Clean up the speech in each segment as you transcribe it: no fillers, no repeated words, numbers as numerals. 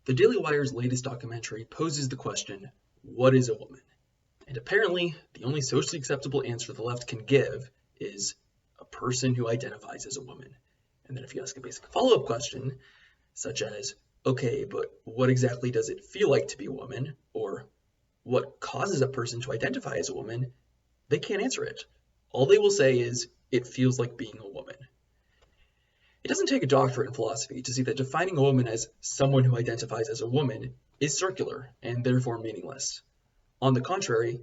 The Daily Wire's latest documentary poses the question, what is a woman? And apparently, the only socially acceptable answer the left can give is a person who identifies as a woman. And then if you ask a basic follow-up question, such as, okay, but what exactly does it feel like to be a woman? Or what causes a person to identify as a woman? They can't answer it. All they will say is, it feels like being a woman. It doesn't take a doctorate in philosophy to see that defining a woman as someone who identifies as a woman is circular and therefore meaningless. On the contrary,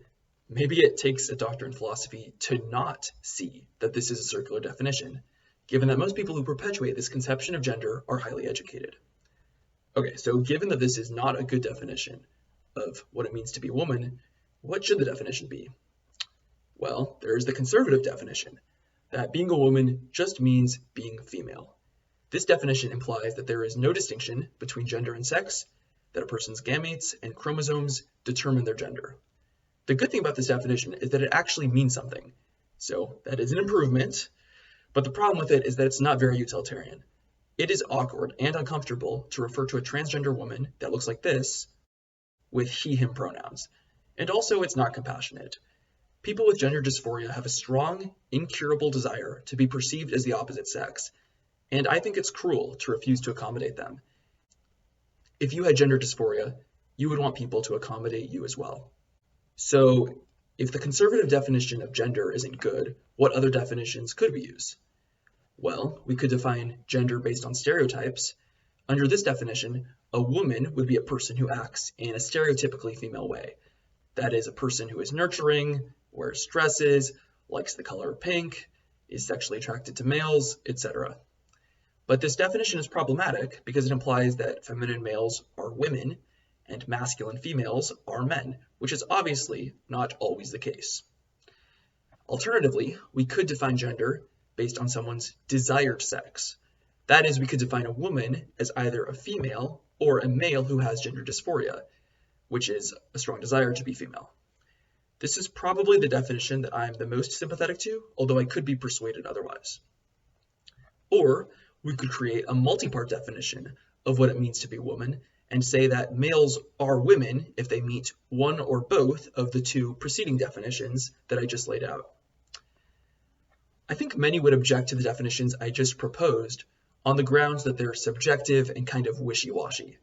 maybe it takes a doctorate in philosophy to not see that this is a circular definition, given that most people who perpetuate this conception of gender are highly educated. Okay, so given that this is not a good definition of what it means to be a woman, what should the definition be? Well, there's the conservative definition, that being a woman just means being female. This definition implies that there is no distinction between gender and sex, that a person's gametes and chromosomes determine their gender. The good thing about this definition is that it actually means something. So that is an improvement, but the problem with it is that it's not very utilitarian. It is awkward and uncomfortable to refer to a transgender woman that looks like this with he, him pronouns. And also it's not compassionate. People with gender dysphoria have a strong, incurable desire to be perceived as the opposite sex, and I think it's cruel to refuse to accommodate them. If you had gender dysphoria, you would want people to accommodate you as well. So, if the conservative definition of gender isn't good, what other definitions could we use? Well, we could define gender based on stereotypes. Under this definition, a woman would be a person who acts in a stereotypically female way. That is, a person who is nurturing, wears dresses, likes the color pink, is sexually attracted to males, etc. But this definition is problematic because it implies that feminine males are women and masculine females are men, which is obviously not always the case. Alternatively, we could define gender based on someone's desired sex. That is, we could define a woman as either a female or a male who has gender dysphoria, which is a strong desire to be female. This is probably the definition that I'm the most sympathetic to, although I could be persuaded otherwise. Or we could create a multi-part definition of what it means to be a woman and say that males are women if they meet one or both of the two preceding definitions that I just laid out. I think many would object to the definitions I just proposed on the grounds that they're subjective and kind of wishy-washy.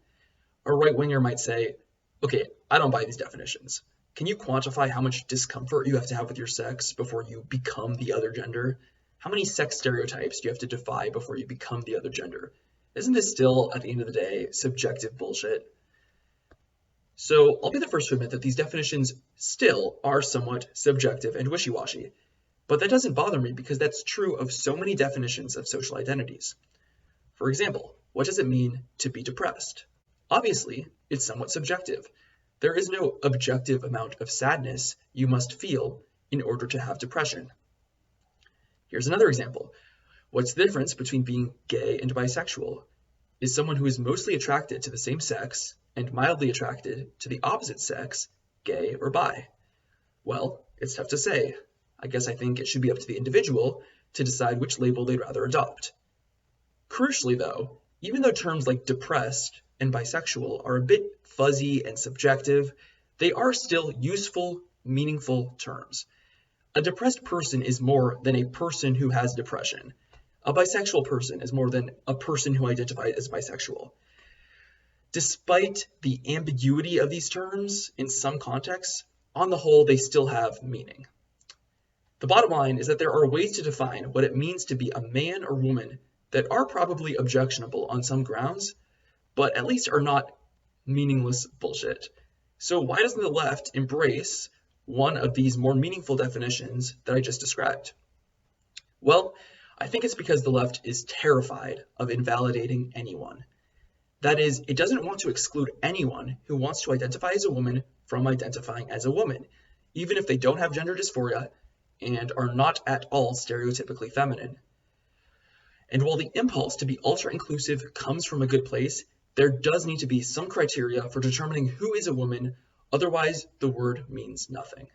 A right-winger might say, okay, I don't buy these definitions. Can you quantify how much discomfort you have to have with your sex before you become the other gender? How many sex stereotypes do you have to defy before you become the other gender? Isn't this still, at the end of the day, subjective bullshit? So I'll be the first to admit that these definitions still are somewhat subjective and wishy-washy, but that doesn't bother me because that's true of so many definitions of social identities. For example, what does it mean to be depressed? Obviously, it's somewhat subjective. There is no objective amount of sadness you must feel in order to have depression. Here's another example. What's the difference between being gay and bisexual? Is someone who is mostly attracted to the same sex and mildly attracted to the opposite sex gay or bi? Well, it's tough to say. I guess I think it should be up to the individual to decide which label they'd rather adopt. Crucially though, even though terms like depressed and bisexual are a bit fuzzy and subjective, they are still useful, meaningful terms. A depressed person is more than a person who has depression. A bisexual person is more than a person who identifies as bisexual. Despite the ambiguity of these terms in some contexts, on the whole, they still have meaning. The bottom line is that there are ways to define what it means to be a man or woman that are probably objectionable on some grounds, but at least are not meaningless bullshit. So why doesn't the left embrace one of these more meaningful definitions that I just described? Well, I think it's because the left is terrified of invalidating anyone. That is, it doesn't want to exclude anyone who wants to identify as a woman from identifying as a woman, even if they don't have gender dysphoria and are not at all stereotypically feminine. And while the impulse to be ultra-inclusive comes from a good place, there does need to be some criteria for determining who is a woman, otherwise the word means nothing.